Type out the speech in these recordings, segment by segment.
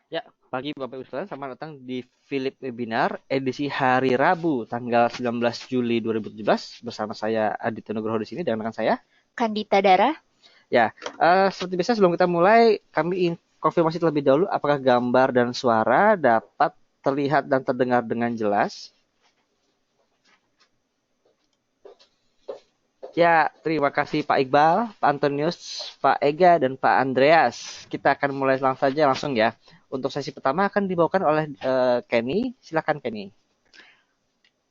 Ya, pagi Bapak Ibu sekalian, selamat datang di Philip Webinar edisi hari Rabu tanggal 19 Juli 2017 bersama saya Aditya Nugroho di sini dan rekan saya. Kandita Dara. Ya, seperti biasa sebelum kita mulai kami ingin konfirmasi terlebih dahulu apakah gambar dan suara dapat terlihat dan terdengar dengan jelas. Ya, terima kasih Pak Iqbal, Pak Antonius, Pak Ega, dan Pak Andreas. Kita akan mulai langsung ya. Untuk sesi pertama akan dibawakan oleh Kenny. Silakan Kenny.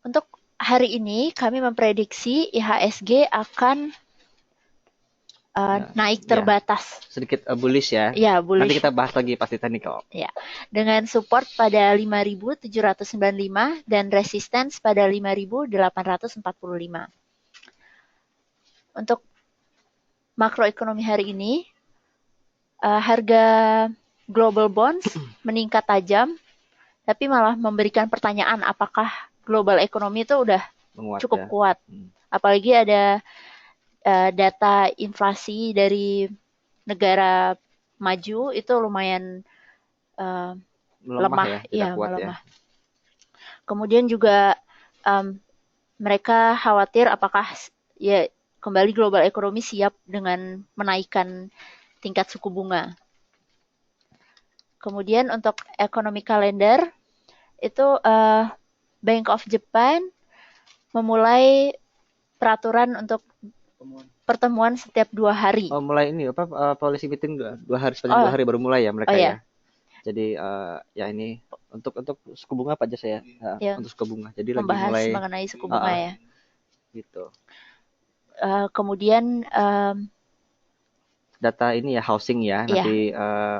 Untuk hari ini kami memprediksi IHSG akan Nah, naik ya, terbatas. sedikit bullish ya. Ya, Nanti bullish. kita bahas lagi pasti technical. Ya, dengan support pada 5.795 dan resistance pada 5.845. Untuk makroekonomi hari ini, harga global bonds meningkat tajam, tapi malah memberikan pertanyaan apakah global ekonomi itu udah Menguat cukup ya. kuat. Apalagi ada data inflasi dari negara maju itu lumayan Melemah lemah, ya, tidak ya kuat ya. melemah. Kemudian juga mereka khawatir apakah ya kembali global ekonomi siap dengan menaikkan tingkat suku bunga. Kemudian untuk ekonomi kalender itu Bank of Japan memulai peraturan untuk pertemuan setiap 2 hari. Oh, mulai ini apa policy meeting dua hari sepanjang dua Oh, hari baru mulai ya oh mereka ya. ya, Jadi ya ini untuk suku bunga apa aja saya ya untuk suku bunga. Jadi lagi membahas mulai mengenai suku bunga ya. gitu. Kemudian Data ini ya housing ya. ya, Nanti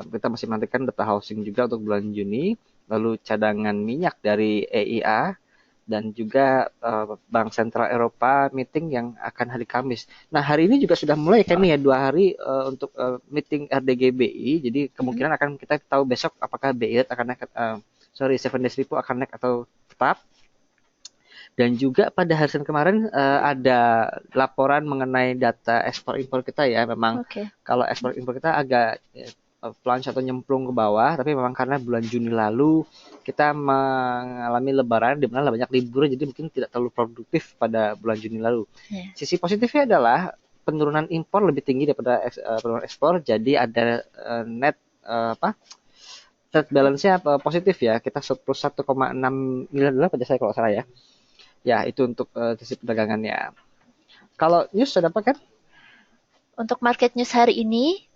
kita masih menantikan data housing juga untuk bulan Juni. Lalu cadangan minyak dari EIA dan juga Bank Sentral Eropa meeting yang akan hari Kamis. Nah hari ini juga sudah mulai kan ya 2 hari untuk meeting RDGBI. Jadi kemungkinan akan kita tahu besok apakah BI akan naik, Seven Days Repo akan naik atau tetap. Dan juga pada hari Senin kemarin ada laporan mengenai data ekspor impor kita ya. Memang oke. kalau ekspor impor kita agak plunge atau nyemplung ke bawah, tapi memang karena bulan Juni lalu kita mengalami lebaran di mana banyak libur, jadi mungkin tidak terlalu produktif pada bulan Juni lalu. Ya. Sisi positifnya adalah penurunan impor lebih tinggi daripada penurunan ekspor, jadi ada net trade balance-nya positif ya. Kita surplus 1,6 miliar dolar pada saya kalau salah ya. Ya, itu untuk sisi perdagangannya. Kalau news ada apa kan? Untuk market news hari ini,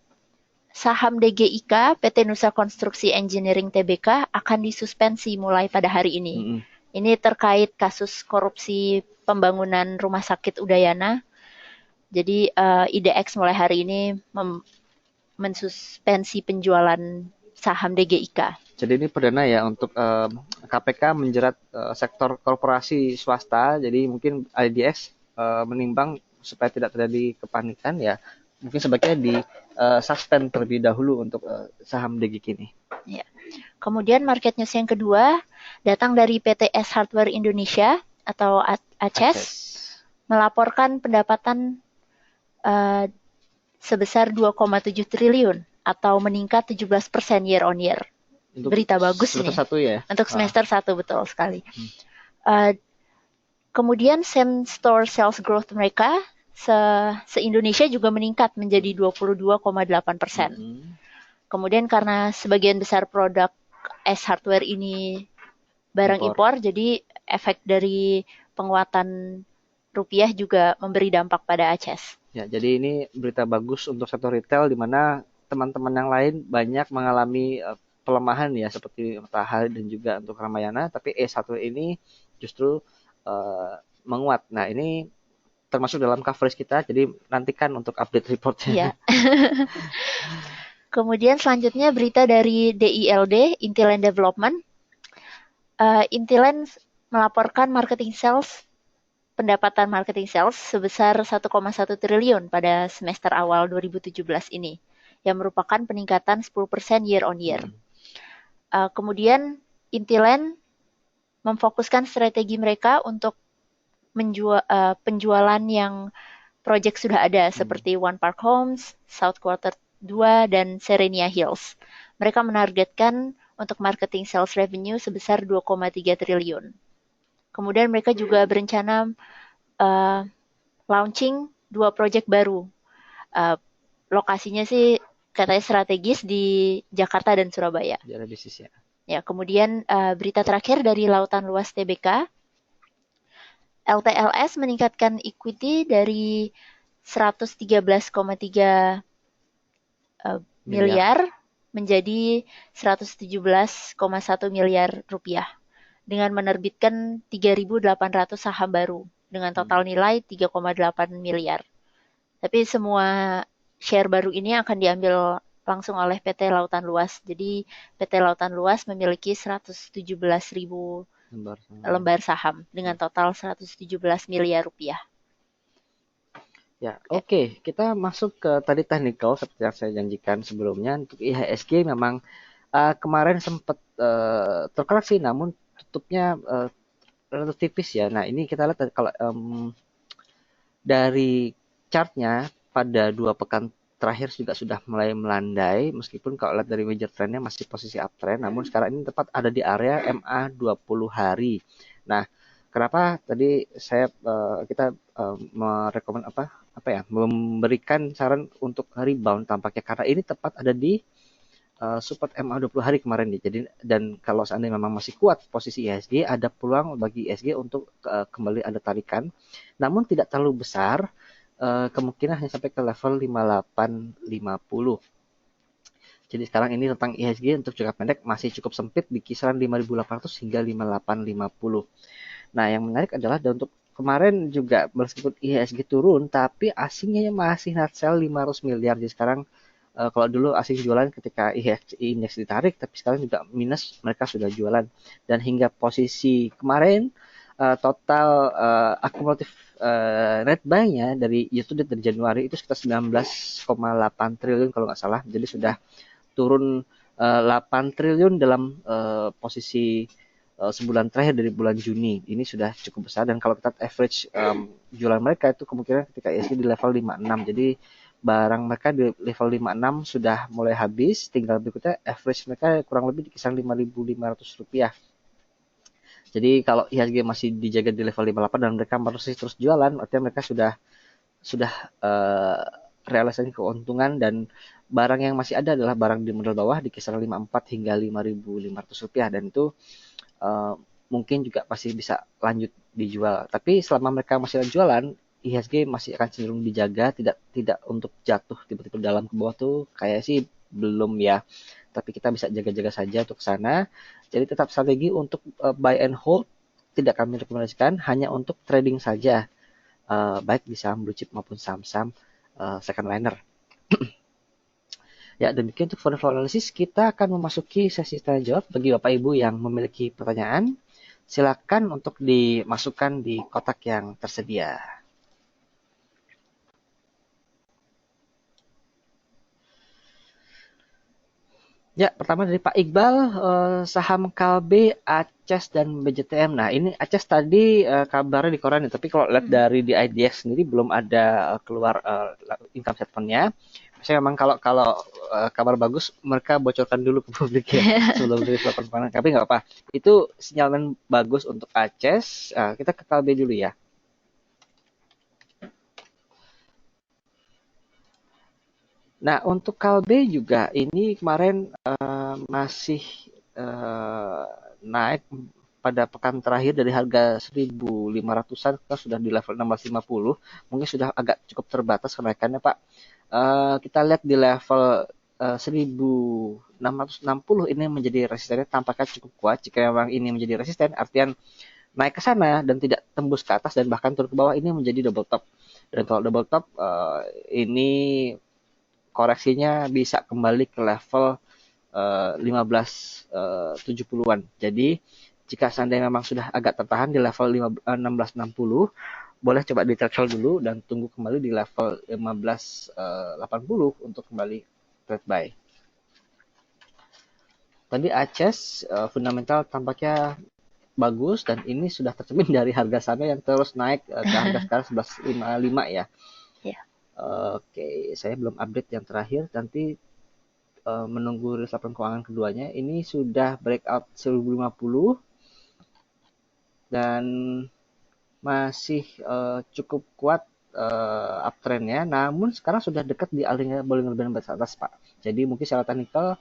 saham DGIK PT Nusa Konstruksi Engineering Tbk akan disuspensi mulai pada hari ini. Mm-mm. Ini terkait kasus korupsi pembangunan Rumah Sakit Udayana. Jadi IDX mulai hari ini mensuspensi penjualan saham DGIK. Jadi ini perdana ya untuk KPK menjerat sektor korporasi swasta. Jadi mungkin IDX menimbang supaya tidak terjadi kepanikan ya. Mungkin sebaiknya di suspend terlebih dahulu untuk saham DGIK ini. Ya. Kemudian market news yang kedua datang dari PTS Hardware Indonesia atau ACES melaporkan pendapatan sebesar 2,7 triliun atau meningkat 17% year on year. Untuk Berita bagus semester nih. satu ya. Untuk semester 1 betul sekali. Kemudian same store sales growth mereka se-Indonesia juga meningkat menjadi 22,8%. Kemudian karena sebagian besar produk S hardware ini barang impor, jadi efek dari penguatan rupiah juga memberi dampak pada ACES. Ya, jadi ini berita bagus untuk sektor retail di mana teman-teman yang lain banyak mengalami pelemahan ya seperti Matahari dan juga untuk Ramayana, tapi E1 ini justru menguat. Nah, ini termasuk dalam coverage kita, jadi nantikan untuk update reportnya. Iya. Kemudian selanjutnya berita dari DILD, Intiland Development. Intiland melaporkan pendapatan marketing sales sebesar 1,1 triliun pada semester awal 2017 ini, yang merupakan peningkatan 10% year on year. Kemudian Intiland memfokuskan strategi mereka untuk penjualan yang proyek sudah ada seperti One Park Homes, South Quarter 2, dan Serenia Hills. Mereka menargetkan untuk marketing sales revenue sebesar 2,3 triliun. Kemudian mereka juga berencana launching 2 proyek baru. Lokasinya sih katanya strategis di Jakarta dan Surabaya. Daerah bisnis ya. Ya, kemudian berita terakhir dari Lautan Luas Tbk, LTLS meningkatkan equity dari 113,3 miliar menjadi 117,1 miliar rupiah dengan menerbitkan 3.800 saham baru dengan total nilai 3,8 miliar. Tapi semua share baru ini akan diambil langsung oleh PT Lautan Luas. Jadi PT Lautan Luas memiliki 117.000 lembar saham dengan total 117 miliar rupiah. Ya, oke. Kita masuk ke tadi technical seperti yang saya janjikan sebelumnya. Untuk IHSG memang kemarin sempat terkoreksi, namun tutupnya relatif tipis ya. Nah, ini kita lihat kalau dari chartnya pada 2 pekan terakhir juga sudah mulai melandai, meskipun kalau lihat dari major trendnya masih posisi uptrend, namun sekarang ini tepat ada di area MA 20 hari. Nah, kenapa tadi kita merekomend memberikan saran untuk rebound tampaknya karena ini tepat ada di support MA 20 hari kemarin nih. Jadi dan kalau seandainya memang masih kuat posisi IHSG, ada peluang bagi IHSG untuk kembali ada tarikan. Namun tidak terlalu besar, kemungkinan hanya sampai ke level 5850. Jadi sekarang ini tentang IHSG untuk jangka pendek masih cukup sempit di kisaran 5.800 hingga 5.850. Nah, yang menarik adalah untuk kemarin juga meskipun IHSG turun, tapi asingnya masih hard sell 500 miliar. Jadi sekarang kalau dulu asing jualan ketika IHSG indeks ditarik, tapi sekarang juga minus, mereka sudah jualan. Dan hingga posisi kemarin, total akumulatif net buy-nya dari year to date dari Januari itu sekitar 19,8 triliun kalau nggak salah. Jadi sudah turun 8 triliun dalam posisi sebulan terakhir dari bulan Juni. Ini sudah cukup besar dan kalau kita average jualan mereka itu kemungkinan ketika IHSG di level 56. Jadi barang mereka di level 56 sudah mulai habis, tinggal berikutnya average mereka kurang lebih di kisaran 5.500 rupiah. Jadi kalau IHSG masih dijaga di level 58 dan mereka masih terus jualan, artinya mereka sudah realisasi keuntungan dan barang yang masih ada adalah barang di modal bawah di kisaran 54 hingga 5.500 rupiah dan itu mungkin juga pasti bisa lanjut dijual. Tapi selama mereka masih jualan, IHSG masih akan cenderung dijaga, tidak untuk jatuh tiba-tiba dalam ke bawah tuh kayak sih belum ya. Tapi kita bisa jaga-jaga saja untuk sana. Jadi tetap strategi untuk buy and hold tidak kami rekomendasikan, hanya untuk trading saja, baik di saham blue chip maupun saham-saham second liner. Ya, demikian untuk fundamental analysis. Kita akan memasuki sesi tanya jawab bagi Bapak Ibu yang memiliki pertanyaan. Silakan untuk dimasukkan di kotak yang tersedia. Ya, pertama dari Pak Iqbal, saham Kalbe, Aces, dan BJTM. Nah, ini Aces tadi kabarnya di koran, tapi kalau lihat dari di IDX sendiri belum ada keluar income statement-nya. Saya memang kalau kabar bagus mereka bocorkan dulu ke publik ya sebelum rilis laporan. Tapi nggak apa. Itu sinyalmen bagus untuk Aces. Kita ke Kalbe dulu ya. Nah, untuk Kalbe juga ini kemarin masih naik pada pekan terakhir dari harga 1.500-an kita sudah di level 1650. Mungkin sudah agak cukup terbatas kenaikannya, Pak. Kita lihat di level 1.660 ini menjadi resistennya tampaknya cukup kuat. Jika memang ini menjadi resisten, artian naik ke sana dan tidak tembus ke atas dan bahkan turun ke bawah, ini menjadi double top. Dan kalau double top ini koreksinya bisa kembali ke level 1570-an. Jadi jika seandainya memang sudah agak tertahan di level 1660, boleh coba di threshold dulu dan tunggu kembali di level 1580 untuk kembali trade buy. Tadi Aces fundamental tampaknya bagus dan ini sudah tercermin dari harga sahamnya yang terus naik ke harga sekarang 11.55 ya. Yeah. Oke, saya belum update yang terakhir. Nanti menunggu rilis laporan keuangan keduanya. Ini sudah breakout 1050 dan masih cukup kuat uptrendnya, namun sekarang sudah dekat di area Bollinger Band batas atas, Pak. Jadi mungkin secara teknikal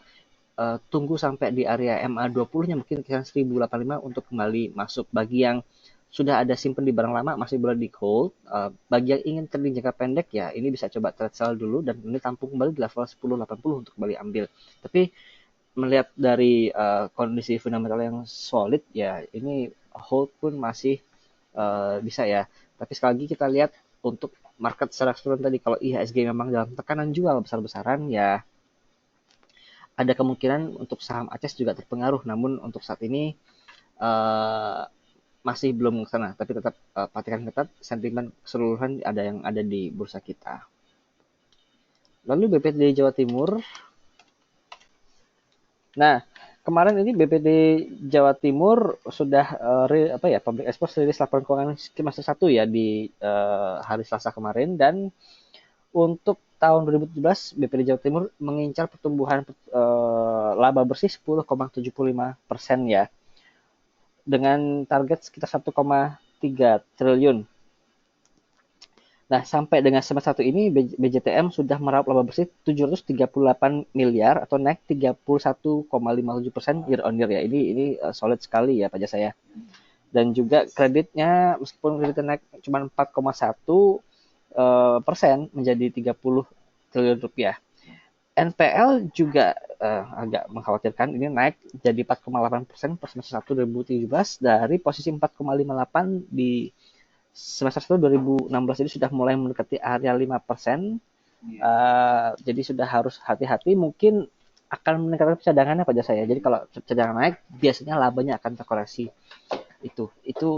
tunggu sampai di area MA20-nya mungkin kisaran 1085 untuk kembali masuk. Bagi yang sudah ada simpen di barang lama masih boleh di hold. Bagi yang ingin trading jangka pendek ya ini bisa coba trade sell dulu dan ini tampung kembali di level 1080 untuk kembali ambil. Tapi melihat dari kondisi fundamental yang solid ya ini hold pun masih bisa ya. Tapi sekali lagi kita lihat untuk market secara keseluruhan tadi, kalau IHSG memang dalam tekanan jual besar-besaran ya ada kemungkinan untuk saham ACES juga terpengaruh, namun untuk saat ini masih belum ke sana, tapi tetap perhatikan ketat sentimen keseluruhan yang ada di bursa kita. Lalu BPD Jawa Timur. Nah, kemarin ini BPD Jawa Timur sudah public expose rilis laporan keuangan semester 1 ya di hari Selasa kemarin, dan untuk tahun 2017 BPD Jawa Timur mengincar pertumbuhan laba bersih 10,75% ya, dengan target sekitar 1,3 triliun. Nah, sampai dengan semester 1 ini BJTM sudah meraup laba bersih 738 miliar atau naik 31,57% year on year ya. Ini solid sekali ya Pak Jasa ya. Dan juga kreditnya meskipun kreditnya naik cuma 4,1% menjadi 30 triliun rupiah. NPL juga agak mengkhawatirkan, ini naik jadi 4,8% per semester 1 2017 dari posisi 4,58 di semester 1 2016 ini sudah mulai mendekati area 5%. Jadi sudah harus hati-hati, mungkin akan meningkatkan cadangannya Pak Jasa ya. Jadi kalau cadangan naik biasanya labanya akan terkoreksi. Itu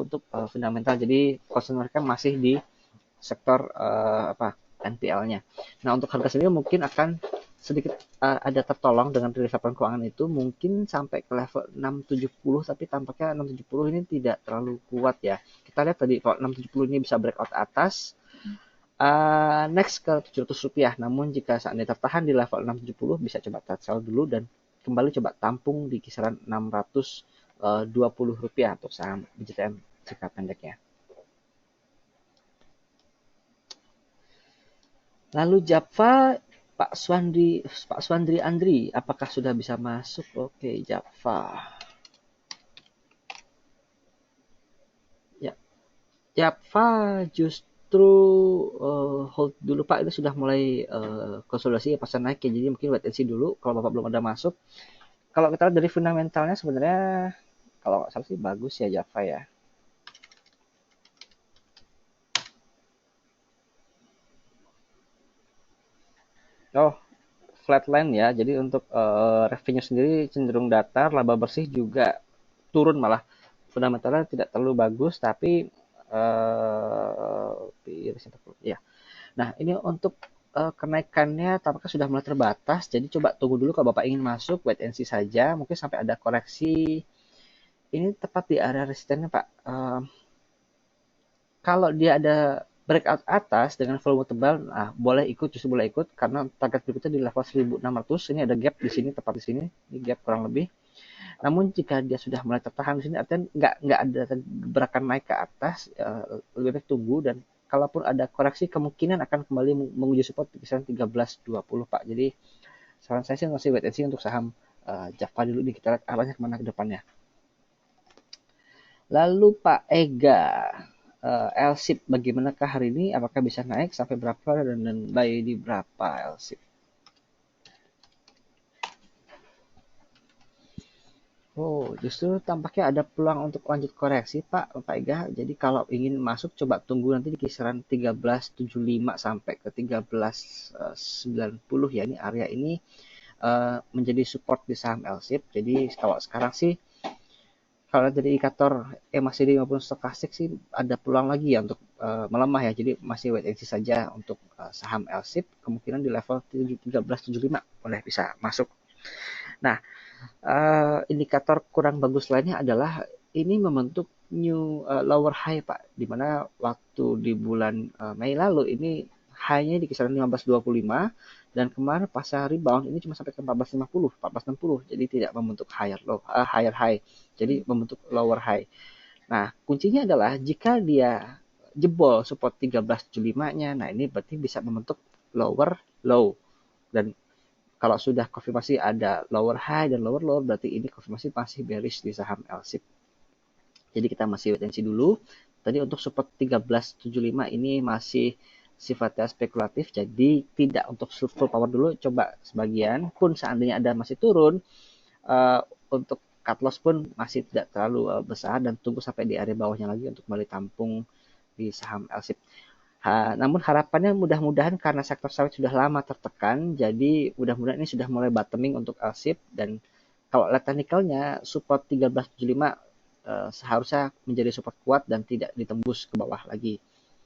untuk fundamental. Jadi concern mereka masih di sektor NPL-nya. Nah, untuk harga sendiri mungkin akan sedikit ada tertolong dengan rilis laporan keuangan itu, mungkin sampai ke level 670, tapi tampaknya 670 ini tidak terlalu kuat ya. Kita lihat tadi kalau 670 ini bisa breakout atas, next ke 700 rupiah. Namun jika seandainya tertahan di level 670 bisa coba trade sell dulu dan kembali coba tampung di kisaran 620 rupiah untuk saham BJTM jangka pendeknya. Lalu Java, Pak Swandri Andri, apakah sudah bisa masuk? Oke, Java. Ya, Java justru hold dulu Pak, itu sudah mulai konsolidasi ya pasar naik ya, jadi mungkin wait and see dulu kalau Bapak belum ada masuk. Kalau kita lihat dari fundamentalnya sebenarnya kalau nggak salah sih bagus ya Java ya. Oh, flatline ya. Jadi untuk revenue sendiri cenderung datar, laba bersih juga turun malah. Fundamentalnya tidak terlalu bagus, tapi ya. Nah, ini untuk kenaikannya tampaknya sudah mulai terbatas. Jadi coba tunggu dulu kalau Bapak ingin masuk, wait and see saja. Mungkin sampai ada koreksi. Ini tepat di area resistennya, Pak. Kalau dia ada breakout atas dengan volume tebal, boleh ikut, justru boleh ikut karena target berikutnya di level 1600. Ini ada gap di sini, tepat di sini, ini gap kurang lebih. Namun jika dia sudah mulai tertahan di sini, artinya nggak ada gerakan naik ke atas, lebih baik tunggu, dan kalaupun ada koreksi kemungkinan akan kembali menguji support di kisaran 1320 Pak. Jadi saran saya sih masih wait and see untuk saham Java dulu, nih kita lihat arahnya kemana ke depannya. Lalu Pak Ega, LSIP bagaimanakah hari ini? Apakah bisa naik sampai berapa dan buy di berapa LSIP? Oh, justru tampaknya ada peluang untuk lanjut koreksi Pak Ega. Jadi kalau ingin masuk coba tunggu nanti di kisaran 1375 sampai ke 1390 ya. Ini area ini menjadi support di saham LSIP. Jadi kalau sekarang sih kalau dari indikator MACD maupun stokastik sih ada peluang lagi ya untuk melemah ya. Jadi masih wait and see saja untuk saham LSIP, kemungkinan di level 1375 boleh bisa masuk. Nah, indikator kurang bagus lainnya adalah ini membentuk new lower high Pak, di mana waktu di bulan Mei lalu ini high-nya di kisaran 1525 Dan kemarin pasca rebound ini cuma sampai ke 1450, 1460. Jadi tidak membentuk higher high. Jadi membentuk lower high. Nah, kuncinya adalah jika dia jebol support 1375-nya, nah ini berarti bisa membentuk lower low. Dan kalau sudah konfirmasi ada lower high dan lower low, berarti ini konfirmasi masih bearish di saham LSIP. Jadi kita masih wait and see dulu. Tadi untuk support 1375 ini masih sifatnya spekulatif, jadi tidak untuk full power dulu, coba sebagian. Pun seandainya ada masih turun, untuk cut loss pun masih tidak terlalu besar, dan tunggu sampai di area bawahnya lagi untuk kembali tampung di saham LSIP. Namun harapannya mudah-mudahan karena sektor sawit sudah lama tertekan, jadi mudah-mudahan ini sudah mulai bottoming untuk LSIP. Dan kalau lihat teknikalnya, support 1375 seharusnya menjadi support kuat dan tidak ditembus ke bawah lagi.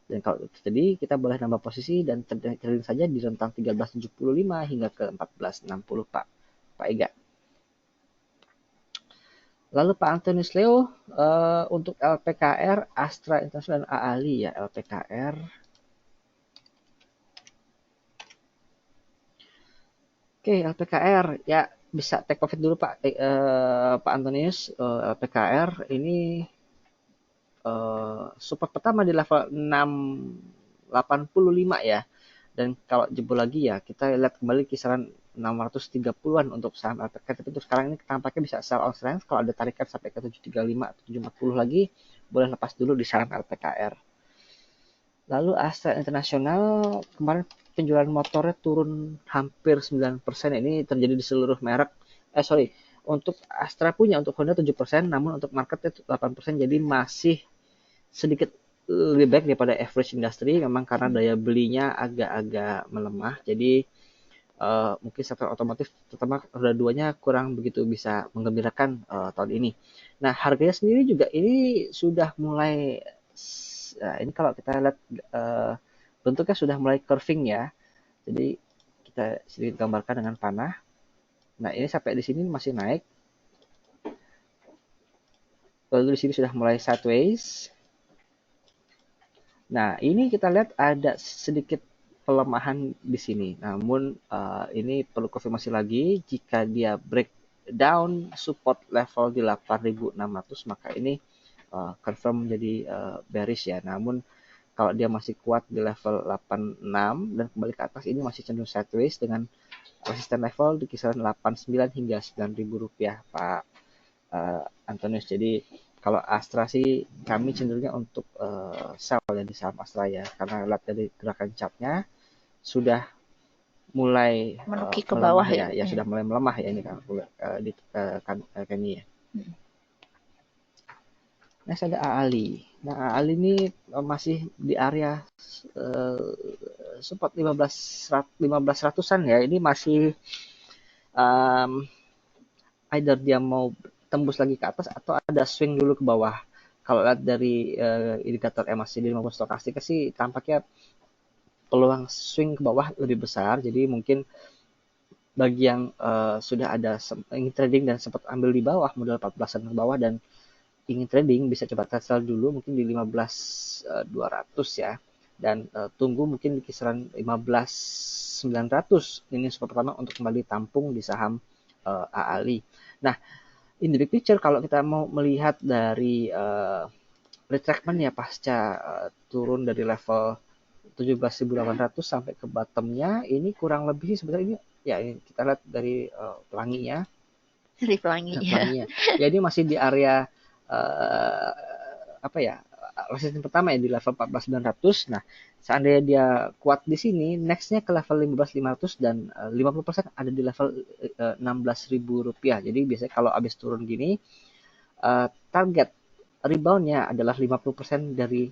Dan kalau itu terjadi, kita boleh nambah posisi dan trading saja di rentang 1375 hingga ke 1460, Pak Ega. Lalu Pak Antonius Leo, untuk LPKR, Astra International dan AALI ya, LPKR. Oke, LPKR ya, bisa take profit dulu Pak Antonius. LPKR ini support pertama di level 685 ya. Dan kalau jebol lagi ya, kita lihat kembali kisaran 630-an untuk saham LPKR. Tapi untuk sekarang ini tampaknya bisa sell on strength. Kalau ada tarikan sampai ke 735 atau 740 lagi, boleh lepas dulu di saham LPKR. Lalu Astra International, kemarin penjualan motornya turun hampir 9%. Ini terjadi di seluruh merek. Untuk Astra punya, untuk Honda 7%, namun untuk marketnya 8%, jadi masih sedikit lebih baik daripada average industry, memang karena daya belinya agak-agak melemah. Jadi mungkin sektor otomotif terutama roda duanya kurang begitu bisa menggembirakan tahun ini. Nah, harganya sendiri juga ini sudah mulai, ini kalau kita lihat bentuknya sudah mulai curving ya. Jadi kita sedikit gambarkan dengan panah. Nah, ini sampai di sini masih naik. Lalu di sini sudah mulai sideways. Nah, ini kita lihat ada sedikit pelemahan di sini. Namun ini perlu konfirmasi lagi. Jika dia breakdown support level di 8.600, maka ini confirm menjadi bearish ya. Namun kalau dia masih kuat di level 86 dan kembali ke atas, ini masih cenderung sideways dengan resisten level di kisaran 89 hingga 9.000 rupiah, Pak Antonius. Jadi kalau Astra sih kami cenderungnya untuk sell ya di saham Astra ya, karena lihat dari gerakan chartnya sudah mulai menukik ke bawah ya, sudah mulai melemah ya ini kan ini ya. Next ada AALI. Nah, AALI ini masih di area support 1500-an ya. Ini masih either dia mau tembus lagi ke atas atau ada swing dulu ke bawah. Kalau lihat dari indikator MACD maupun stokastik sih tampaknya peluang swing ke bawah lebih besar. Jadi mungkin bagi yang sudah ada ingin trading dan sempat ambil di bawah modal 14-an ke bawah dan ingin trading, bisa coba sell dulu mungkin di 15.200 ya, dan tunggu mungkin di kisaran 15.900 ini support pertama untuk kembali tampung di saham AALI. Nah, in the big picture kalau kita mau melihat dari retracement ya pasca turun dari level 17.800 sampai ke bottomnya, ini kurang lebih sebenarnya ini ya, ini kita lihat dari pelanginya. Dari pelanginya. Ya, ini masih di area resisten pertama ya di level 14.900. Nah, seandainya dia kuat di sini, nextnya ke level 15.500 dan 50% ada di level 16.000 rupiah. Jadi biasanya kalau habis turun gini, target reboundnya adalah 50% dari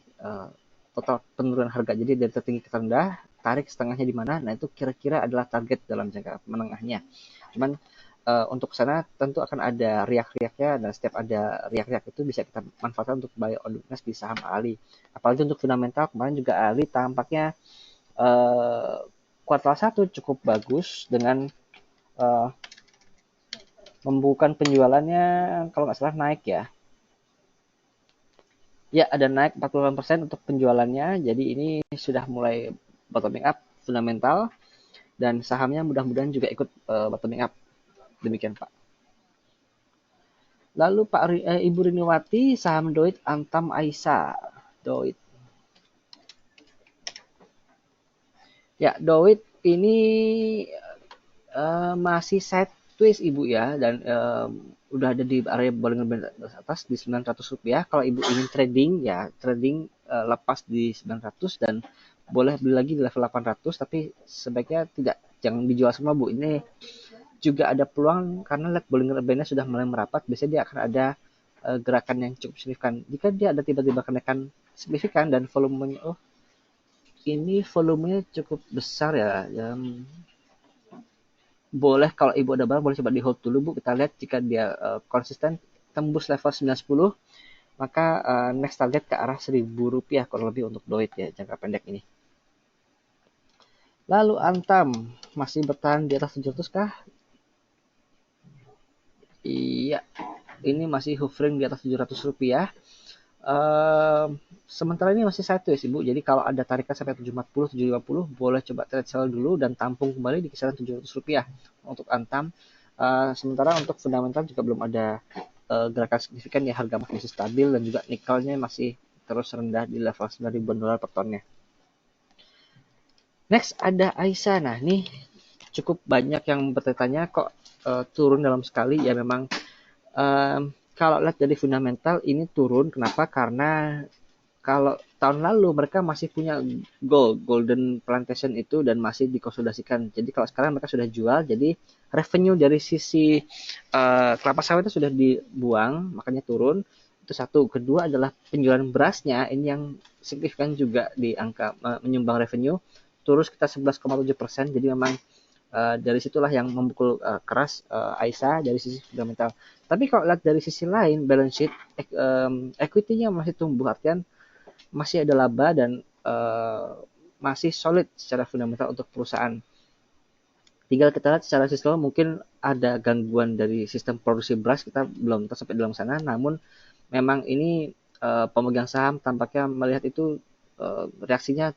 total penurunan harga. Jadi dari tertinggi ke terendah, tarik setengahnya di mana, nah itu kira-kira adalah target dalam jangka menengahnya. Cuman untuk sana tentu akan ada riak-riaknya, dan setiap ada riak-riak itu bisa kita manfaatkan untuk buy on weakness di saham AALI. Apalagi untuk fundamental, kemarin juga AALI tampaknya kuartal 1 cukup bagus dengan membukukan penjualannya kalau nggak salah naik ya. Ya, ada naik 48% untuk penjualannya. Jadi ini sudah mulai bottoming up fundamental. dan sahamnya mudah-mudahan juga ikut bottoming up. Demikian Pak. Lalu Ibu Riniwati, saham Doit, Antam, Aisa. Doit. Ya, Doit ini masih sideways Ibu ya, dan udah ada di area Bollinger Band atas di Rp900. Kalau Ibu ingin trading ya, trading lepas di 900 dan boleh beli lagi di level 800, tapi sebaiknya jangan dijual semua Bu. Ini juga ada peluang karena lihat Bollinger Band-nya sudah mulai merapat, biasanya dia akan ada gerakan yang cukup signifikan. Jika dia ada tiba-tiba kenaikan signifikan dan volumenya, ini volumenya cukup besar ya, boleh kalau Ibu ada barang boleh coba di hold dulu Bu. Kita lihat jika dia konsisten tembus level 910, maka next target ke arah Rp1.000 kurang lebih untuk Doit ya, jangka pendek ini. Lalu Antam masih bertahan di atas 700 kah? Iya, ini masih hovering di atas Rp700. Sementara ini masih sideways Ibu. Jadi kalau ada tarikan sampai 740, 750, boleh coba trade sell dulu dan tampung kembali di kisaran Rp700 untuk Antam. Sementara untuk fundamental juga belum ada gerakan signifikan ya, harga masih stabil dan juga nikelnya masih terus rendah di level $9.000 per tonnya. Next ada Aisa. Nah, ini cukup banyak yang bertanya kok turun dalam sekali. Ya memang kalau lihat dari fundamental ini turun. Kenapa? Karena kalau tahun lalu mereka masih punya golden plantation itu dan masih dikonsolidasikan. Jadi kalau sekarang mereka sudah jual, jadi revenue dari sisi kelapa sawit itu sudah dibuang, makanya turun. Itu satu. Kedua adalah penjualan berasnya ini yang signifikan juga di angka menyumbang revenue, turun sekitar 11,7%. Jadi memang dari situlah yang memukul keras Aisa dari sisi fundamental. Tapi kalau lihat dari sisi lain, balance sheet equity-nya masih tumbuh, artian masih ada laba dan masih solid secara fundamental untuk perusahaan. Tinggal kita lihat secara sistem mungkin ada gangguan dari sistem produksi beras, kita belum tahu sampai dalam sana. Namun memang ini pemegang saham tampaknya melihat itu reaksinya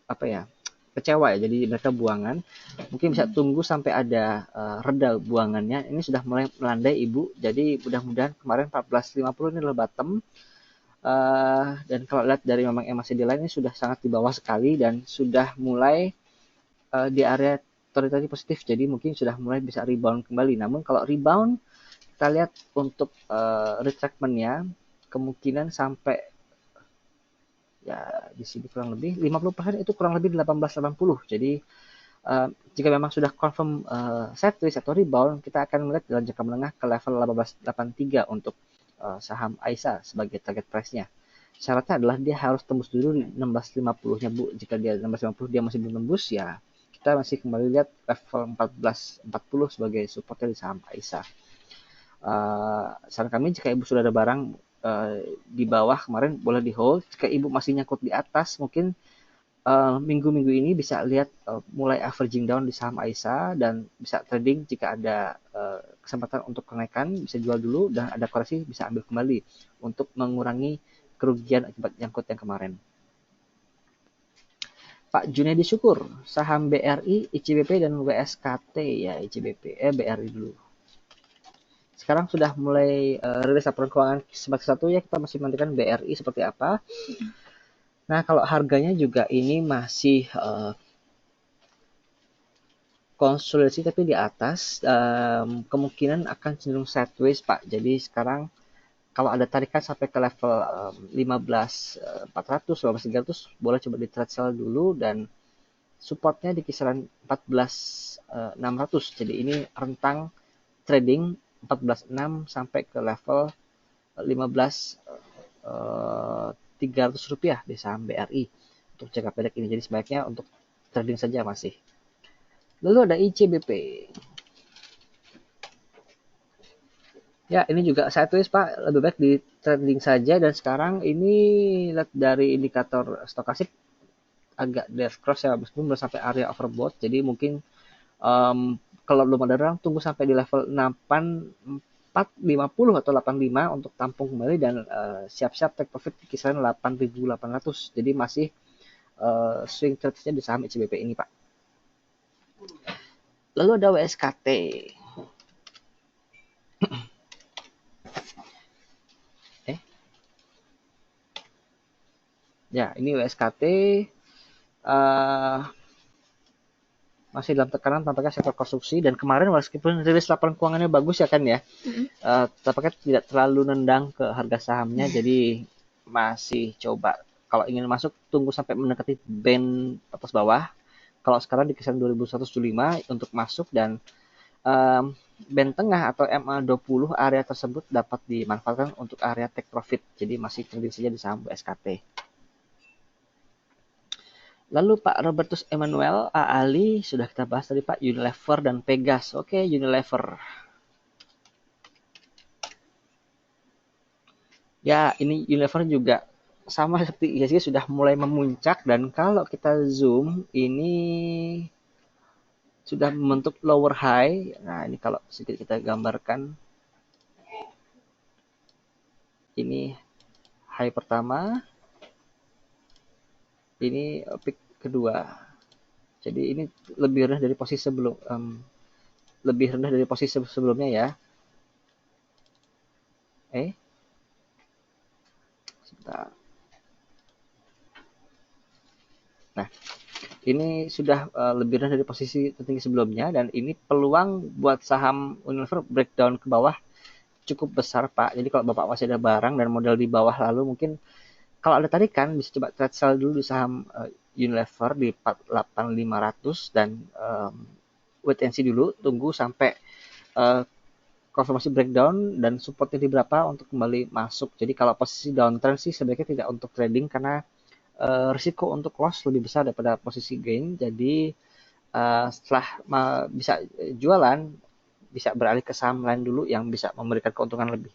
apa ya, kecewa ya, jadi mereka buangan. Mungkin bisa tunggu sampai ada reda buangannya. Ini sudah mulai melandai Ibu, jadi mudah-mudahan kemarin 14.50 ini adalah bottom. Dan kalau lihat dari memang MACD lain ini sudah sangat di bawah sekali dan sudah mulai di area teritori positif, jadi mungkin sudah mulai bisa rebound kembali. Namun kalau rebound kita lihat untuk retractment-nya kemungkinan sampai ya di sini kurang lebih 50%, itu kurang lebih 1880. Jadi jika memang sudah confirm sideways atau rebound, kita akan melihat dalam jangka menengah ke level 1883 untuk saham Aisa sebagai target price-nya. Syaratnya adalah dia harus tembus dulu di 1650-nya Bu. Jika dia 1650 dia masih belum tembus, ya kita masih kembali lihat level 1440 sebagai supportnya di saham Aisa. Saran kami jika Ibu sudah ada barang di bawah kemarin boleh di hold. Jika Ibu masih nyangkut di atas, mungkin minggu-minggu ini bisa lihat mulai averaging down di saham Aisa dan bisa trading. Jika ada kesempatan untuk kenaikan bisa jual dulu, dan ada koreksi bisa ambil kembali untuk mengurangi kerugian akibat nyangkut yang kemarin. Pak Junedi Syukur, saham BRI, ICBP dan WSKT ya. BRI dulu. Sekarang sudah mulai rilis laporan keuangan semester 1 ya, kita masih menantikan BRI seperti apa. Nah, kalau harganya juga ini masih konsolidasi tapi di atas, kemungkinan akan cenderung sideways Pak. Jadi sekarang kalau ada tarikan sampai ke level 15.400, 15.300 boleh coba di trade sell dulu, dan supportnya di kisaran 14.600. Jadi ini rentang trading 14.6 sampai ke level 15.300 rupiah di saham BRI untuk jangka pendek ini. Jadi sebaiknya untuk trading saja masih. Lalu ada ICBP. Ya, ini juga sideways Pak, lebih baik di trading saja. Dan sekarang ini lihat dari indikator stokastik agak dead cross ya, meskipun belum sampai area overbought. Jadi mungkin kalau belum ada orang, tunggu sampai di level 8450 atau 85 untuk tampung kembali dan siap-siap take profit di kisaran 8.800. Jadi masih swing trade-nya di saham ICBP ini Pak. Lalu ada WSKT. Ya, ini WSKT masih dalam tekanan tampaknya sektor konstruksi, dan kemarin meskipun rilis laporan keuangannya bagus ya kan ya, tampaknya tidak terlalu nendang ke harga sahamnya, jadi masih coba kalau ingin masuk tunggu sampai mendekati band atas bawah. Kalau sekarang di kisaran 2175 untuk masuk, dan band tengah atau MA20 area tersebut dapat dimanfaatkan untuk area take profit, jadi masih trading saja di saham SKT. Lalu Pak Robertus Emmanuel Ali sudah kita bahas tadi Pak, Unilever dan Pegas. Oke, Unilever. Ya, ini Unilever juga sama seperti IHSG sudah mulai memuncak, dan kalau kita zoom ini sudah membentuk lower high. Nah, ini kalau sedikit kita gambarkan. Ini high pertama. Ini peak kedua. Jadi ini lebih rendah dari posisi sebelumnya ya. Sebentar. Nah, ini sudah lebih rendah dari posisi tertinggi sebelumnya, dan ini peluang buat saham Unilever breakdown ke bawah cukup besar Pak. Jadi kalau Bapak masih ada barang dan modal di bawah, lalu mungkin kalau ada tarikan bisa coba trade sell dulu di saham Unilever di 48.500, dan wait and see dulu, tunggu sampai konfirmasi breakdown dan supportnya di berapa untuk kembali masuk. Jadi kalau posisi downtrend sih sebaiknya tidak untuk trading, karena risiko untuk loss lebih besar daripada posisi gain. Jadi setelah bisa jualan, bisa beralih ke saham lain dulu yang bisa memberikan keuntungan lebih.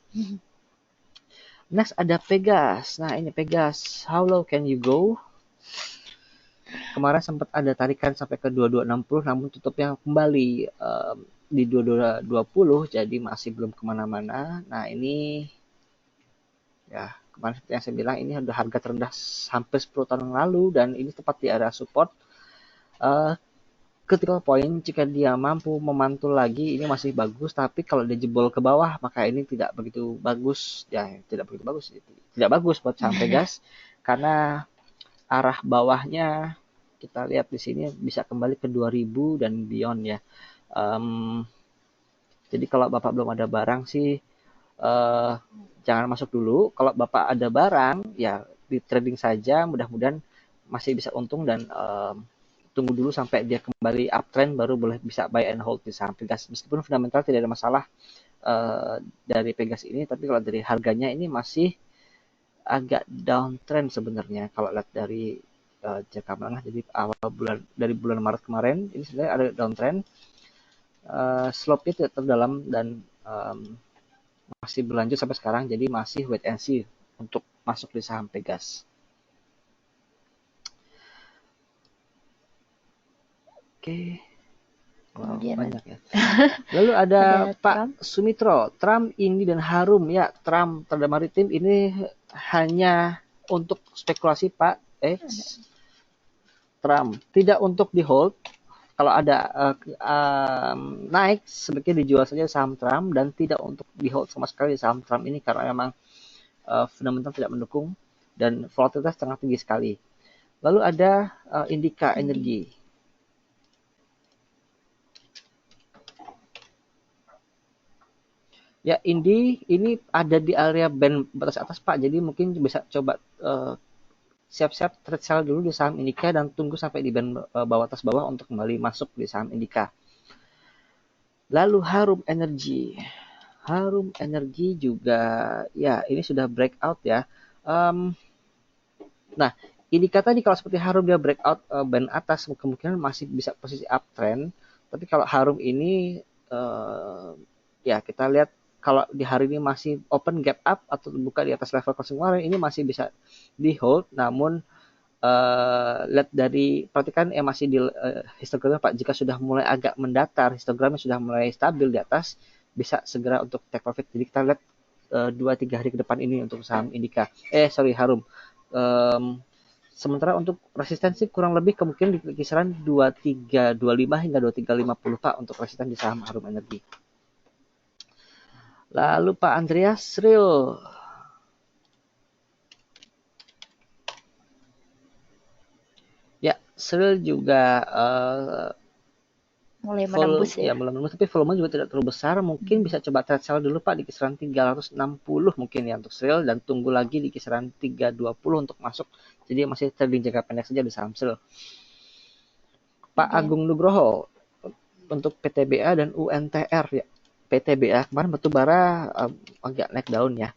Next ada Pegas. Nah ini Pegas, how low can you go? Kemarin sempat ada tarikan sampai ke 2260, namun tutupnya kembali di 2220, jadi masih belum kemana-mana. Nah ini ya kemarin seperti yang saya bilang, ini udah harga terendah hampir 10 tahun yang lalu, dan ini tepat di area support. Critical point, jika dia mampu memantul lagi ini masih bagus, tapi kalau dia jebol ke bawah maka ini tidak begitu bagus ya, tidak bagus buat saham Pegas, karena arah bawahnya kita lihat di sini bisa kembali ke 2000 dan beyond ya. Jadi kalau Bapak belum ada barang sih jangan masuk dulu. Kalau Bapak ada barang ya di trading saja, mudah-mudahan masih bisa untung, dan tunggu dulu sampai dia kembali uptrend baru boleh bisa buy and hold di saham Pegas. Meskipun fundamental tidak ada masalah dari Pegas ini, tapi kalau dari harganya ini masih agak downtrend sebenarnya. Kalau lihat dari jangka menengah, jadi dari bulan Maret kemarin ini sebenarnya ada downtrend, slope-nya tidak terdalam, dan masih berlanjut sampai sekarang, jadi masih wait and see untuk masuk di saham Pegas. Oke. Wow, banyak ya. Lalu ada Pak Sumitro, Trump, Indi, dan Harum. Ya, Trump, Tanda Maritim ini hanya untuk spekulasi Pak. Trump, tidak untuk di hold. Kalau ada naik, sebaiknya dijual saja saham Trump, dan tidak untuk di hold sama sekali saham Trump ini, karena memang fundamental tidak mendukung, dan volatilitas sangat tinggi sekali. Lalu ada Indika Energi. Ya, ini ada di area band batas atas Pak, jadi mungkin bisa coba siap-siap trade sell dulu di saham Indika, dan tunggu sampai di band bawah atas bawah untuk kembali masuk di saham Indika. Lalu Harum Energi juga ya ini sudah breakout ya. Nah, Indika tadi kalau seperti Harum dia breakout band atas, kemungkinan masih bisa posisi uptrend. Tapi kalau Harum ini ya kita lihat kalau di hari ini masih open gap up atau buka di atas level closing kemarin, ini masih bisa di hold. Namun lihat dari perhatikan masih di histogramnya Pak, jika sudah mulai agak mendatar, histogramnya sudah mulai stabil di atas, bisa segera untuk take profit. Jadi kita lihat 2-3 hari ke depan ini untuk saham Indika. Harum. Sementara untuk resistensi kurang lebih kemungkinan di kisaran 2325 hingga 2350 Pak untuk resisten di saham Harum Energi. Lalu Pak Andreas, real. Ya, Sril juga mulai menembus ya. Mulai menembus, tapi volume juga tidak terlalu besar. Mungkin bisa coba trade sell dulu Pak di kisaran 360 mungkin ya untuk Sril, dan tunggu lagi di kisaran 320 untuk masuk. Jadi masih trading jangka pendek saja di saham Sril. Pak Agung Nugroho untuk PTBA dan UNTR ya. PTBA kemarin batubara agak naik daun ya.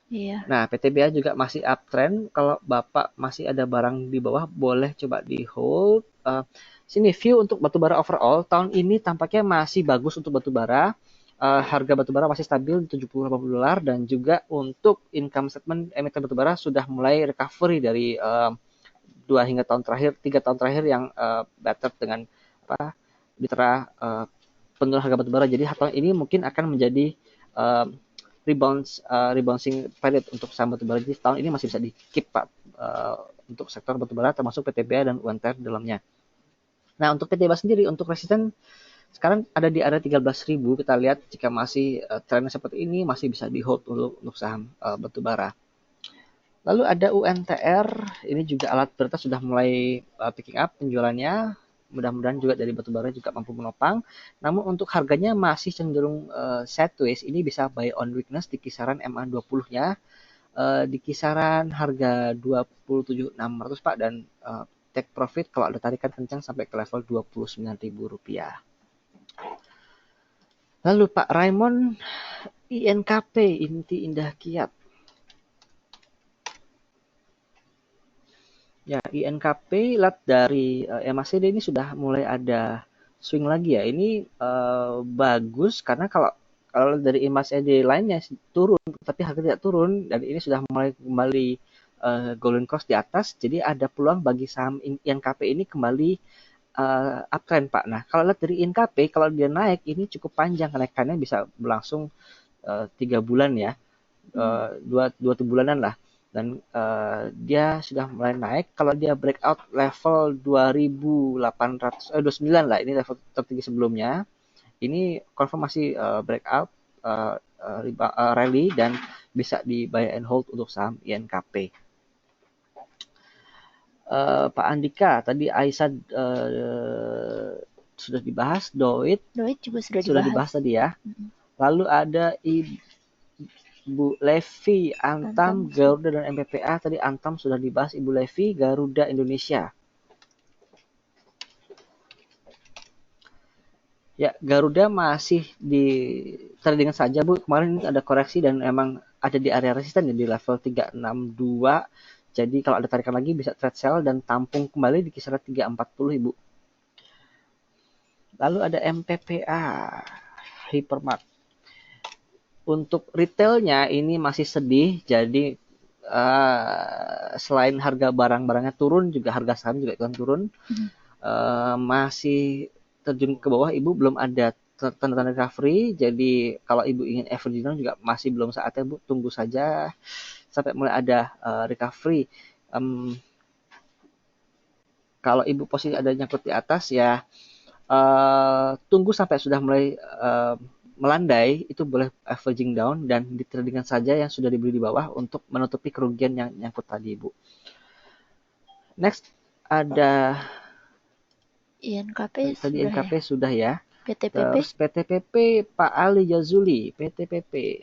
Iya. Nah, PTBA juga masih uptrend. Kalau Bapak masih ada barang di bawah, boleh coba di hold. Sini view untuk batubara overall tahun ini tampaknya masih bagus untuk batubara. Harga batubara masih stabil di $70-80 dan juga untuk income statement emiten batubara sudah mulai recovery dari 3 tahun terakhir yang better dengan diterah penurunan harga batubara. Jadi tahun ini mungkin akan menjadi rebounding period untuk saham batubara. Jadi tahun ini masih bisa di keep Pak untuk sektor batubara termasuk PTBA dan UNTR di dalamnya. Nah, untuk PTBA sendiri untuk resisten sekarang ada di area 13.000. Kita lihat jika masih trennya seperti ini masih bisa di hold untuk saham batubara. Lalu ada UNTR, ini juga alat berat sudah mulai picking up penjualannya. Mudah-mudahan juga dari batubara juga mampu menopang. Namun untuk harganya masih cenderung sideways. Ini bisa buy on weakness di kisaran MA20-nya. Di kisaran harga 27.600 Pak, dan take profit kalau ada tarikan kencang sampai ke level Rp29.000. Lalu Pak Raymond, INKP, Inti Indah Kiat. Ya, INKP lihat dari MACD ini sudah mulai ada swing lagi ya. Ini bagus karena kalau dari MACD lainnya turun, tapi harga tidak turun, dan ini sudah mulai kembali golden cross di atas. Jadi ada peluang bagi saham INKP ini kembali uptrend Pak. Nah, kalau lihat dari INKP, kalau dia naik ini cukup panjang, kenaikannya bisa berlangsung 3 bulan ya, 2 bulanan lah. Dan dia sudah mulai naik. Kalau dia breakout level 2829 lah, ini level tertinggi sebelumnya, ini konfirmasi breakout rally dan bisa di buy and hold untuk saham INKP. Pak Andika, tadi Aisyah sudah dibahas, Doit juga sudah dibahas tadi ya. Lalu ada Ibu Levi, Antam, Garuda dan MPPA. Tadi Antam sudah dibahas, Ibu Levi, Garuda Indonesia. Ya, Garuda masih di trading saja Bu. Kemarin ada koreksi dan emang ada di area resisten ya, di level 362. Jadi kalau ada tarikan lagi bisa trade sell dan tampung kembali di kisaran 340 Ibu. Lalu ada MPPA, Hypermart. Untuk retailnya ini masih sedih, jadi selain harga barang-barangnya turun, juga harga saham juga ikutan turun. Masih terjun ke bawah Ibu, belum ada tanda-tanda recovery. Jadi kalau Ibu ingin average down juga masih belum saatnya Bu, tunggu saja sampai mulai ada recovery. Kalau Ibu posisi ada nyangkut di atas ya, tunggu sampai sudah mulai melandai, itu boleh averaging down dan ditradingkan saja yang sudah dibeli di bawah untuk menutupi kerugian yang nyangkut tadi Bu. Next ada INKP tadi sudah INKP ya? sudah ya. PTPP. Terus PTPP Pak Ali Jazuli, PTPP.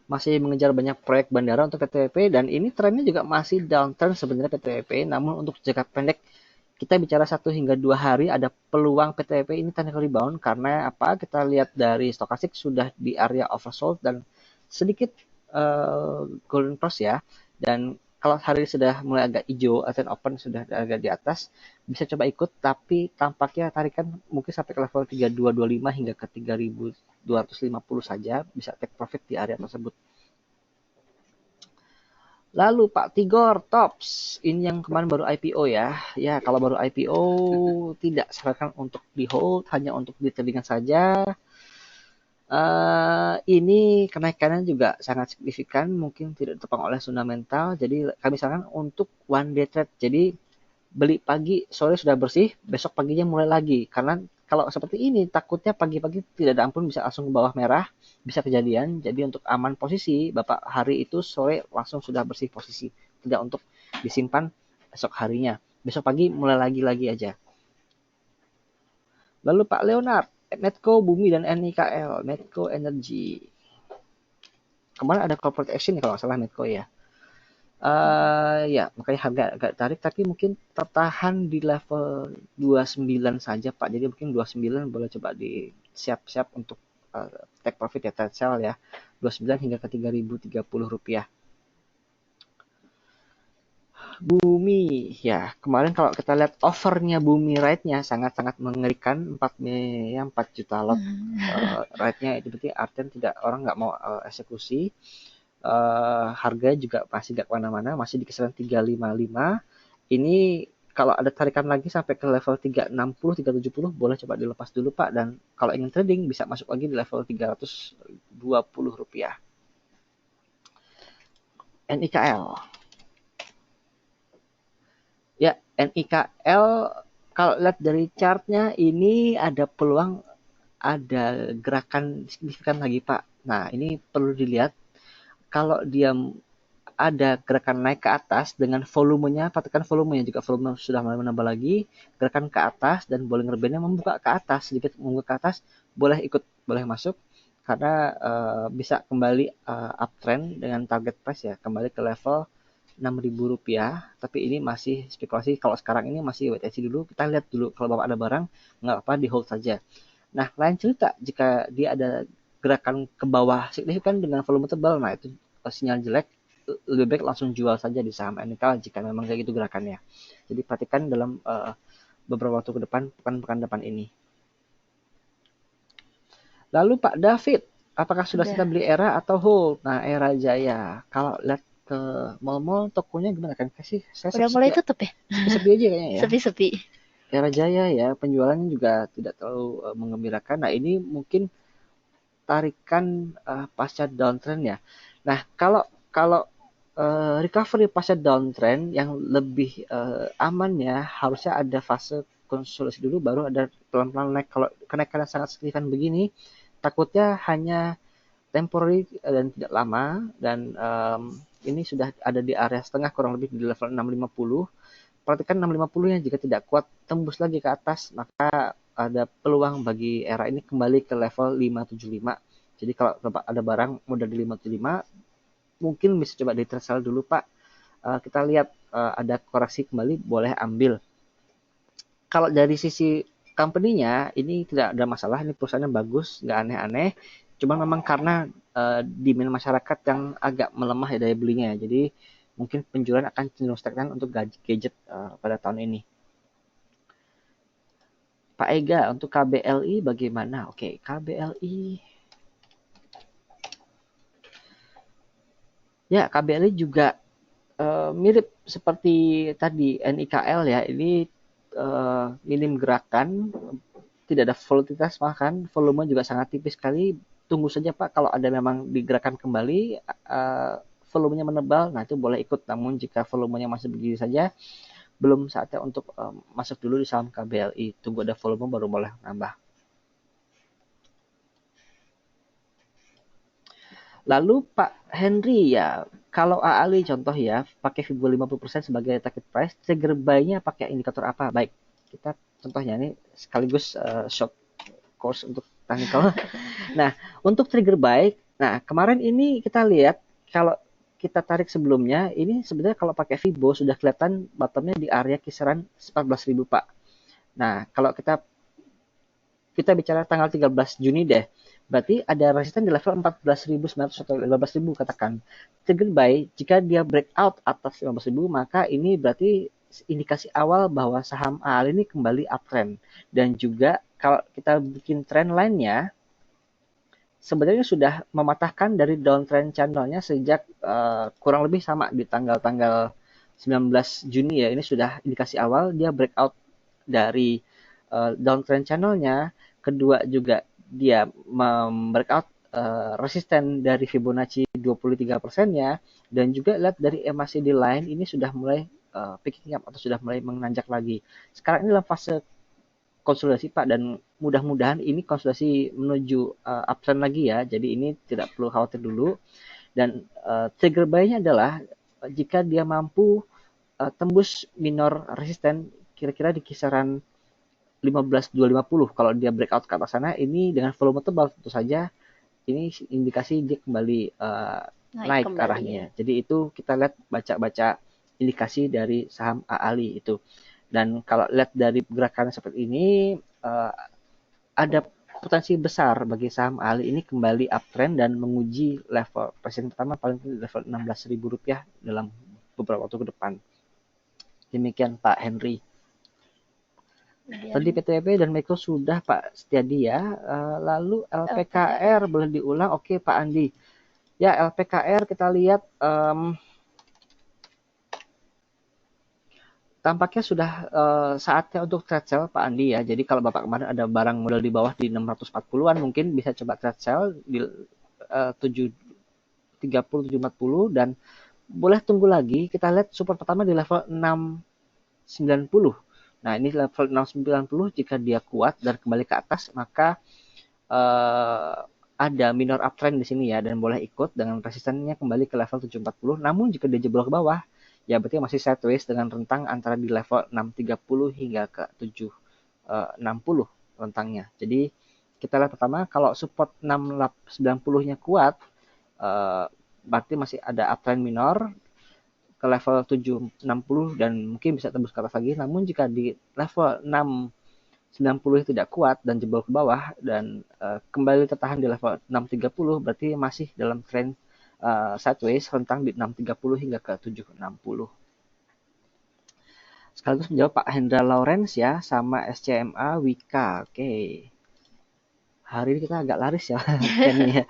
Masih mengejar banyak proyek bandara untuk PTPP, dan ini trennya juga masih downtrend sebenarnya PTPP. Namun untuk jangka pendek kita bicara 1 hingga 2 hari ada peluang PTPP ini technical rebound, karena apa? Kita lihat dari stokastik sudah di area oversold dan sedikit golden cross ya. Dan kalau hari sudah mulai agak hijau, atau open sudah agak di atas, bisa coba ikut, tapi tampaknya tarikan mungkin sampai ke level 3225 hingga ke 3250 saja, bisa take profit di area tersebut. Lalu Pak Tigor Tops, ini yang kemarin baru IPO ya. Ya, kalau baru IPO tidak sarankan untuk di hold, hanya untuk ditradingkan saja. Ini kenaikannya juga sangat signifikan, mungkin tidak ditopang oleh fundamental. Jadi kami sarankan untuk one day trade. Jadi beli pagi, sore sudah bersih, besok paginya mulai lagi. Karena kalau seperti ini takutnya pagi-pagi tidak ada ampun bisa langsung ke bawah merah, bisa kejadian. Jadi untuk aman posisi, Bapak hari itu sore langsung sudah bersih posisi. Tidak untuk disimpan esok harinya. Besok pagi mulai lagi aja. Lalu Pak Leonard, Medco Bumi dan NIKL, Medco Energy. Kemarin ada corporate action ya kalau nggak salah Medco ya. Ya, makanya harga agak tarik, tapi mungkin tertahan di level 29 saja Pak. Jadi mungkin 29 boleh coba di siap-siap untuk take profit ya, trade sell ya. 29 hingga ke 3.030 rupiah. Bumi, ya kemarin kalau kita lihat offernya Bumi rate-nya sangat-sangat mengerikan, 4 juta lot rate-nya, itu berarti artinya tidak, orang nggak mau eksekusi. Harga juga masih nggak kemana-mana, masih di kisaran 355. Ini kalau ada tarikan lagi sampai ke level 360, 370 boleh coba dilepas dulu Pak, dan kalau ingin trading bisa masuk lagi di level 320 rupiah. NIKL. Ya, NIKL kalau lihat dari chartnya ini ada peluang ada gerakan signifikan lagi Pak. Nah ini perlu dilihat kalau dia ada gerakan naik ke atas dengan volumenya, perhatikan volumenya juga, volume sudah mulai menambah lagi, gerakan ke atas dan Bollinger Band-nya membuka ke atas, sedikit membuka ke atas, boleh ikut, boleh masuk karena bisa kembali uptrend dengan target price ya, kembali ke level Rp6.000, tapi ini masih spekulasi. Kalau sekarang ini masih wait and see dulu, kita lihat dulu, kalau Bapak ada barang nggak apa-apa di hold saja. Nah lain cerita jika dia ada gerakan ke bawah signifikan dengan volume tebal, nah itu sinyal jelek, lebih baik langsung jual saja di saham NIKL jika memang kayak gitu gerakannya. Jadi perhatikan dalam beberapa waktu ke depan, pekan-pekan depan ini. Lalu Pak David, apakah sudah kita beli Era atau hold? Nah Era Jaya, kalau lihat ke mall-mall tokonya gimana kan? Saya udah mulai tutup ya? Sepi aja kayaknya ya. Sepi-sepi. Era Jaya ya, penjualannya juga tidak terlalu mengembirakan. Nah ini mungkin tarikan pasca downtrend ya. Nah kalau recovery pasca downtrend yang lebih aman ya, harusnya ada fase konsolidasi dulu baru ada pelan-pelan naik. Kalau kenaikan sangat signifikan begini, takutnya hanya temporary dan tidak lama, dan ini sudah ada di area setengah kurang lebih di level 650. Perhatikan 650 yang jika tidak kuat tembus lagi ke atas, maka ada peluang bagi Era ini kembali ke level 575. Jadi kalau Bapak ada barang modal di 575, mungkin bisa coba di trade sell dulu Pak. Kita lihat ada koreksi kembali, boleh ambil. Kalau dari sisi company-nya ini tidak ada masalah, ini perusahaannya bagus, nggak aneh-aneh. Cuma memang karena demand masyarakat yang agak melemah ya daya belinya. Jadi mungkin penjualan akan cenderung stagnan untuk gadget pada tahun ini. Pak Ega, untuk KBLI bagaimana? Oke, KBLI. Ya, KBLI juga mirip seperti tadi NIKL ya. Ini minim gerakan, tidak ada volatilitas, bahkan volume juga sangat tipis sekali. Tunggu saja Pak, kalau ada memang digerakkan kembali, volumenya menebal, nah itu boleh ikut. Namun jika volumenya masih begini saja, belum saatnya untuk masuk dulu di saham KBLI. Tunggu ada volume baru boleh nambah. Lalu Pak Henry ya, kalau AALI contoh ya, pakai Fibo 50% sebagai target price, trigger buy-nya pakai indikator apa? Baik, kita contohnya ini sekaligus short course untuk technical. Nah, untuk trigger buy, nah kemarin ini kita lihat kalau kita tarik sebelumnya, ini sebenarnya kalau pakai Fibo sudah kelihatan bottomnya di area kisaran 14.000 Pak. Nah, kalau kita bicara tanggal 13 Juni deh, berarti ada resisten di level 14.900 atau 15.000 katakan. Trigger buy, jika dia breakout atas 15.000, maka ini berarti indikasi awal bahwa saham AAL ini kembali uptrend. Dan juga kalau kita bikin trend line-nya, sebenarnya sudah mematahkan dari downtrend channel-nya sejak kurang lebih sama di tanggal-tanggal 19 Juni ya. Ini sudah indikasi awal dia breakout dari downtrend channel-nya. Kedua juga dia breakout resisten dari Fibonacci 23%-nya, dan juga lihat dari MACD line ini sudah mulai picking up atau sudah mulai menanjak lagi. Sekarang ini dalam fase konsolidasi Pak, dan mudah-mudahan ini konsolidasi menuju uptrend lagi ya. Jadi ini tidak perlu khawatir dulu. Dan trigger buy-nya adalah jika dia mampu tembus minor resisten kira-kira di kisaran 15.250. Kalau dia breakout ke atas sana, ini dengan volume tebal tentu saja ini indikasi dia kembali naik kembali, arahnya. Jadi itu kita lihat baca-baca indikasi dari saham AALI itu. Dan kalau lihat dari gerakan seperti ini, ada potensi besar bagi saham AALI ini kembali uptrend dan menguji level presiden pertama paling tinggi level Rp16.000 dalam beberapa waktu ke depan. Demikian Pak Henry. Tadi PTB dan Mikro sudah Pak Setiadi ya. Lalu LPKR boleh diulang? Oke Pak Andi. Ya LPKR kita lihat tampaknya sudah saatnya untuk trade sell Pak Andi ya. Jadi kalau Bapak kemarin ada barang modal di bawah di 640-an, mungkin bisa coba trade sell di 730 740, dan boleh tunggu lagi. Kita lihat support pertama di level 690. Nah, ini level 690 jika dia kuat dan kembali ke atas, maka ada minor uptrend di sini ya, dan boleh ikut dengan resistennya kembali ke level 740. Namun jika dia jebol ke bawah, ya berarti masih sideways dengan rentang antara di level 630 hingga ke 760 rentangnya. Jadi kita lihat pertama, kalau support 690-nya kuat, berarti masih ada uptrend minor ke level 760 dan mungkin bisa tembus ke atas lagi. Namun jika di level 690 tidak kuat dan jebol ke bawah dan kembali tertahan di level 630, berarti masih dalam trend sideways rentang di 630 hingga ke 760. Sekaligus menjawab Pak Hendra Lawrence ya, sama SCMA Wika. Oke. Hari ini kita agak laris ya, Kenny ya.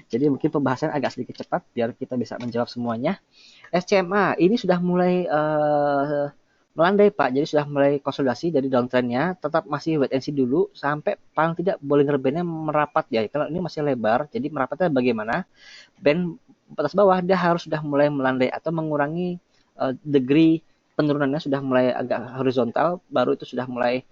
Jadi mungkin pembahasan agak sedikit cepat biar kita bisa menjawab semuanya. SCMA ini sudah mulai melandai Pak, jadi sudah mulai konsolidasi dari downtrendnya, tetap masih wait and see dulu sampai paling tidak Bollinger Band-nya merapat ya. Kalau ini masih lebar, jadi merapatnya bagaimana? Band batas bawah dia harus sudah mulai melandai atau mengurangi degree penurunannya sudah mulai agak horizontal, baru itu sudah mulai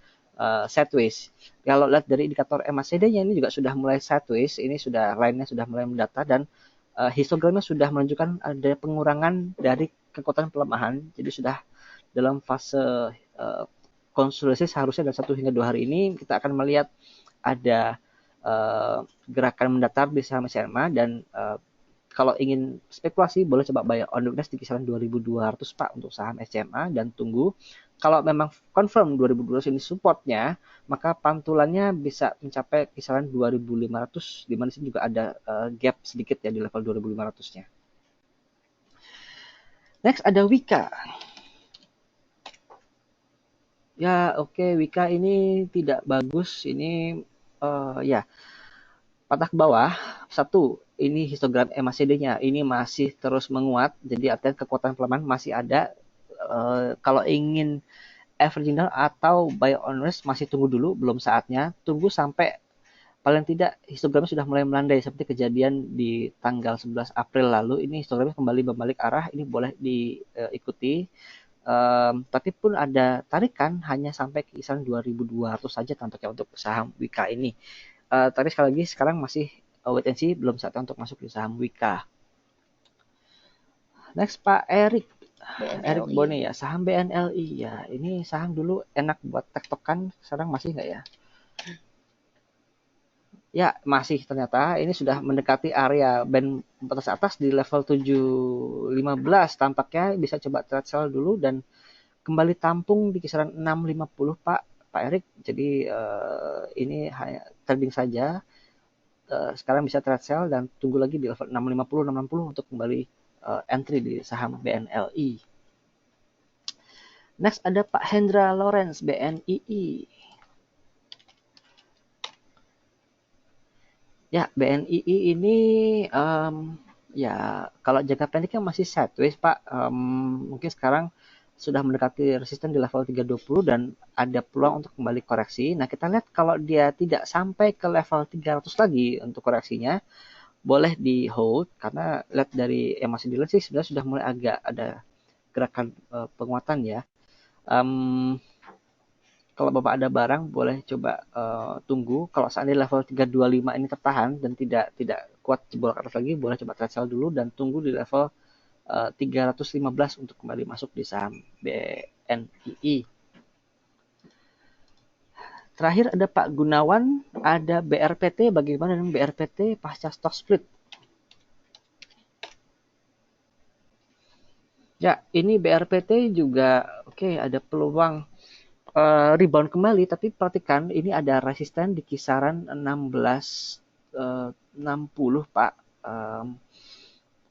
sideways. Kalau lihat dari indikator MACD-nya ini juga sudah mulai sideways, ini sudah line-nya sudah mulai mendata dan histogramnya sudah menunjukkan ada pengurangan dari kekuatan pelemahan, jadi sudah dalam fase konsolidasi. Seharusnya dalam 1 hingga 2 hari ini kita akan melihat ada gerakan mendatar di saham SCMA, dan kalau ingin spekulasi boleh coba buy on the weakness di kisaran 2.200 Pak untuk saham SCMA, dan tunggu kalau memang confirm 2.200 ini supportnya, maka pantulannya bisa mencapai kisaran 2.500, di mana sini juga ada gap sedikit ya di level 2.500-nya. Next ada Wika. Ya oke, Wika ini tidak bagus, ini ya patah ke bawah. Satu, ini histogram MACD-nya ini masih terus menguat, jadi artinya kekuatan pelemahan masih ada. Kalau ingin averaging down atau buy on risk masih tunggu dulu, belum saatnya. Tunggu sampai paling tidak histogramnya sudah mulai melandai seperti kejadian di tanggal 11 April lalu. Ini histogramnya kembali berbalik arah, ini boleh diikuti. Tapi pun ada tarikan hanya sampai kisaran 2.200 saja tampaknya untuk saham Wika ini. Tapi sekali lagi sekarang masih wait and see, belum saatnya untuk masuk di saham Wika. Next Pak Erik Bone ya, saham BNLI ya. Ini saham dulu enak buat tektokan, sekarang masih nggak ya? Ya masih, ternyata ini sudah mendekati area band batas atas di level 715. Tampaknya bisa coba trade sell dulu dan kembali tampung di kisaran 650 Pak Erik. Jadi ini hanya trading saja. Sekarang bisa trade sell dan tunggu lagi di level 650 660 untuk kembali entry di saham BNLI. Next ada Pak Hendra Lawrence BNII. Ya, BNII ini ya kalau jangka pendeknya masih sideways Pak. Mungkin sekarang sudah mendekati resisten di level 320 dan ada peluang untuk kembali koreksi. Nah, kita lihat kalau dia tidak sampai ke level 300 lagi untuk koreksinya, boleh di hold karena lihat dari yang masih di sih sebenarnya sudah mulai agak ada gerakan penguatan ya. Kalau Bapak ada barang boleh coba tunggu. Kalau seandainya level 325 ini tertahan dan tidak kuat jebol ke atas lagi, boleh coba trade sell dulu dan tunggu di level 315 untuk kembali masuk di saham BNII. Terakhir ada Pak Gunawan, ada BRPT. Bagaimana dengan BRPT pasca stock split? Ya, ini BRPT juga oke, ada peluang rebound kembali, tapi perhatikan ini ada resisten di kisaran 1660 Pak.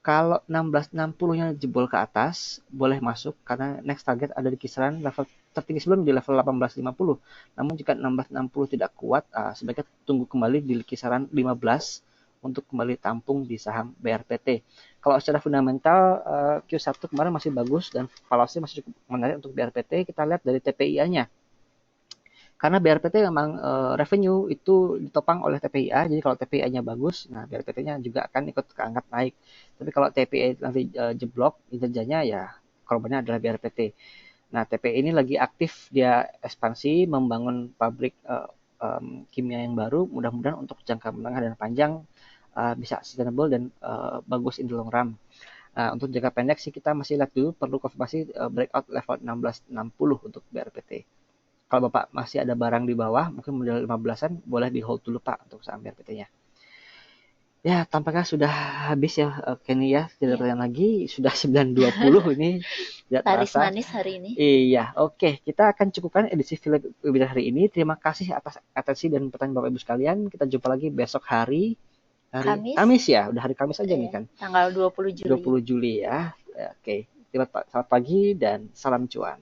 Kalau 1660-nya jebol ke atas, boleh masuk karena next target ada di kisaran level tertinggi sebelum di level 1850. Namun jika 1660 tidak kuat, sebaiknya tunggu kembali di kisaran 15 untuk kembali tampung di saham BRPT. Kalau secara fundamental Q1 kemarin masih bagus dan valuasi masih cukup menarik untuk BRPT. Kita lihat dari TPIA-nya. Karena BRPT memang revenue itu ditopang oleh TPIA, jadi kalau TPIA-nya bagus, nah BRPT-nya juga akan ikut keangkat naik. Tapi kalau TPIA nanti jeblok, kinerjanya ya korbannya adalah BRPT. Nah, TPI ini lagi aktif dia ekspansi, membangun pabrik kimia yang baru, mudah-mudahan untuk jangka menengah dan panjang bisa sustainable dan bagus in the long run. Nah, untuk jangka pendek sih kita masih lihat dulu, perlu konfirmasi breakout level 1660 untuk BRPT. Kalau Bapak masih ada barang di bawah, mungkin model 15-an, boleh di hold dulu Pak untuk saham BRPT-nya. Ya, tampaknya sudah habis ya Kenny ya, tidak ada pertanyaan lagi, sudah 9.20 ini. Laris manis hari ini. Iya, oke. Kita akan cukupkan edisi webinar hari ini. Terima kasih atas atensi dan pertanyaan Bapak Ibu sekalian. Kita jumpa lagi besok hari Kamis ya, udah hari Kamis aja nih kan. Tanggal 20 Juli. 20 Juli ya. Oke. Selamat pagi dan salam cuan.